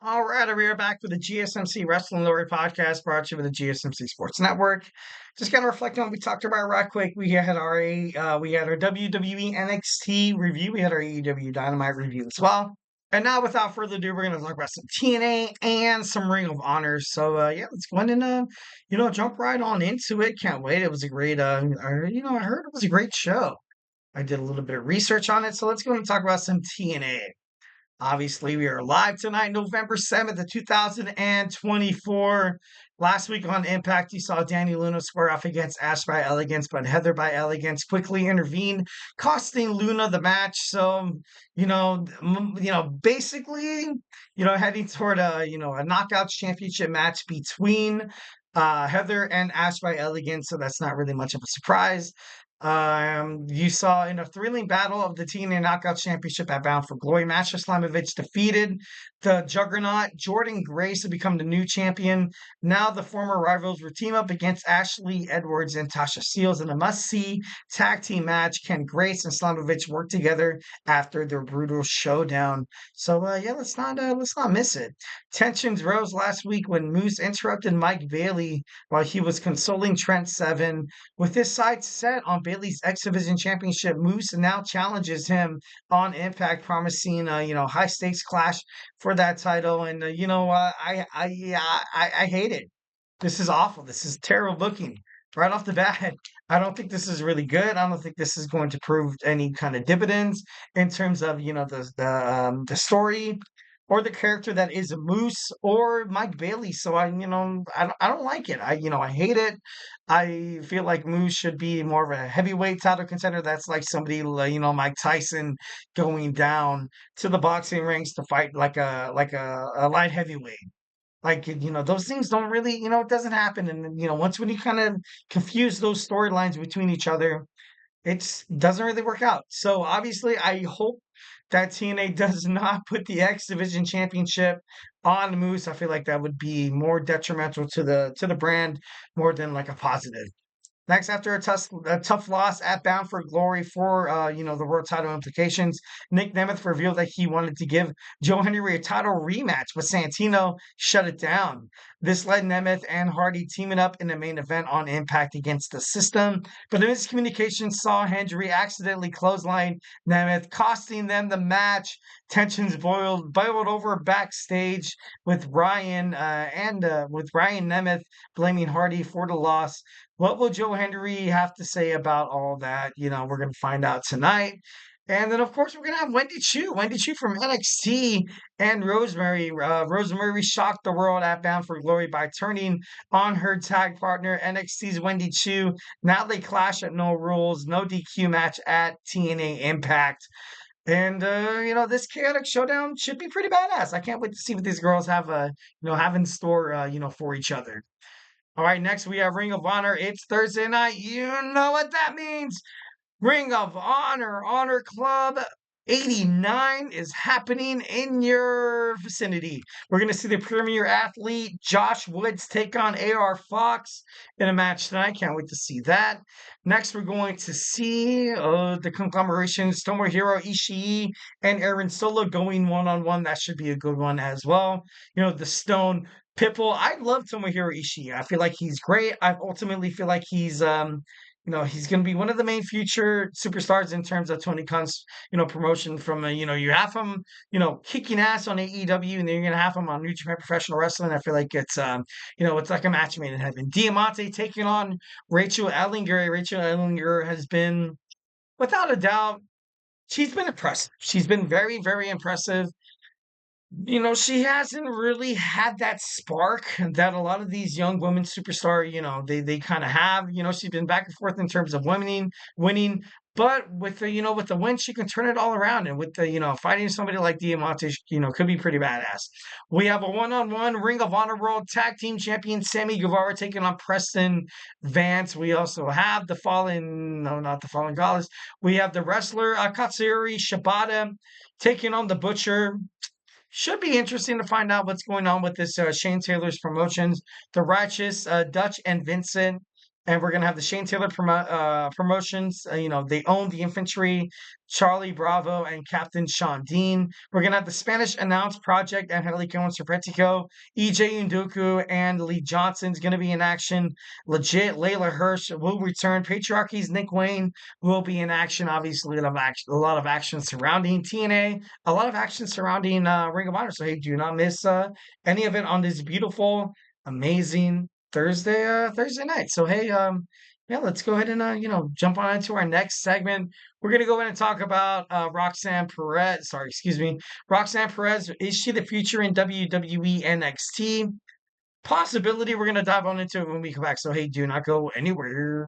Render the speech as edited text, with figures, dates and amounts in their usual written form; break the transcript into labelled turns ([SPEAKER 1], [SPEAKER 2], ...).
[SPEAKER 1] All right, we are back with the GSMC Wrestling Laureate podcast brought to you with the GSMC Sports Network. Just kind of reflecting on what we talked about right quick. We had our WWE NXT review. We had our AEW Dynamite review as well. And now, without further ado, we're going to talk about some TNA and some Ring of Honor. So, yeah, let's go ahead and jump right on into it. Can't wait. It was a great, I heard it was a great show. I did a little bit of research on it, so let's go and talk about some TNA. Obviously, we are live tonight, November 7th of 2024. Last week on Impact, you saw Danny Luna square off against Ash by Elegance, but Heather by Elegance quickly intervened, costing Luna the match. So, basically, heading toward a Knockouts Championship match between Heather and Ash by Elegance. So that's not really much of a surprise. You saw in a thrilling battle of the TNA Knockouts Championship at Bound for Glory, Masha Slamovich defeated the juggernaut Jordynne Grace to become the new champion. Now the former rivals will team up against Ashley Edwards and Tasha Steelz in a must-see tag team match. Can Grace and Slamovich work together after their brutal showdown? So let's not miss it. Tensions rose last week when Moose interrupted Mike Bailey while he was consoling Trent Seven. With his sights set on Bailey's X Division Championship, Moose now challenges him on Impact, promising high stakes clash for that title. And I hate it. This is awful. This is terrible booking right off the bat. I don't think this is really good. I don't think this is going to prove any kind of dividends in terms of the story or the character that is Moose or Mike Bailey. So I don't like it. I hate it. I feel like Moose should be more of a heavyweight title contender. That's like somebody Mike Tyson going down to the boxing rings to fight like a light heavyweight. Like, those things don't really, it doesn't happen. And, once when you kind of confuse those storylines between each other, it doesn't really work out. So obviously, I hope that TNA does not put the X Division Championship on Moose. I feel like that would be more detrimental to the brand more than like a positive. Next, after a tough loss at Bound for Glory for the world title implications, Nick Nemeth revealed that he wanted to give Joe Hendry a title rematch, but Santino shut it down. This led Nemeth and Hardy teaming up in the main event on Impact against the System, but the miscommunication saw Hendry accidentally clothesline Nemeth, costing them the match. Tensions boiled over backstage with Ryan with Ryan Nemeth blaming Hardy for the loss. What will Joe Hendry have to say about all that? We're going to find out tonight. And then, of course, we're going to have Wendy Choo from NXT and Rosemary. Rosemary shocked the world at Bound for Glory by turning on her tag partner, NXT's Wendy Choo. Now they clash at No Rules, no DQ match at TNA Impact. And this chaotic showdown should be pretty badass. I can't wait to see what these girls have in store for each other. All right, next we have Ring of Honor. It's Thursday night. You know what that means. Ring of Honor, Honor Club 89 is happening in your vicinity. We're going to see the premier athlete, Josh Woods, take on AR Fox in a match tonight. Can't wait to see that. Next, we're going to see the conglomerations, Tomohiro Ishii and Aaron Solo going one-on-one. That should be a good one as well. The Stone Pitbull. I love Tomohiro Ishii. I feel like he's great. I ultimately feel like he's he's going to be one of the main future superstars in terms of Tony Khan's, promotion from, you have him, kicking ass on AEW, and then you're going to have him on New Japan Professional Wrestling. I feel like it's like a match made in heaven. Diamante taking on Rachel Ellinger. Rachel Ellinger has been, without a doubt, she's been impressive. She's been very, very impressive. She hasn't really had that spark that a lot of these young women superstar, they kind of have. She's been back and forth in terms of winning, but with the win, she can turn it all around. And with the, fighting somebody like Diamante, could be pretty badass. We have a one-on-one Ring of Honor World Tag Team Champion Sammy Guevara taking on Preston Vance. We also have not the Fallen Goddess. We have the wrestler Katsuyori Shibata taking on the Butcher. Should be interesting to find out what's going on with this Shane Taylor's promotions. The Righteous, Dutch and Vincent. and we're gonna have the Shane Taylor promotions. They own the infantry, Charlie Bravo and Captain Sean Dean. We're gonna have the Spanish Announce Project, Angelico and Serpentico, EJ Unduku and Lee Johnson's gonna be in action. Legit, Layla Hirsch will return. Patriarchy's Nick Wayne will be in action. Obviously, a lot of action surrounding TNA, a lot of action surrounding Ring of Honor. So hey, do not miss any of it on this beautiful, amazing Thursday night. So hey, yeah, let's go ahead and jump on into our next segment. We're gonna go in and talk about Roxanne Perez. Sorry, excuse me, Roxanne Perez. Is she the future in WWE NXT? Possibility. We're gonna dive on into it when we come back. So hey, do not go anywhere.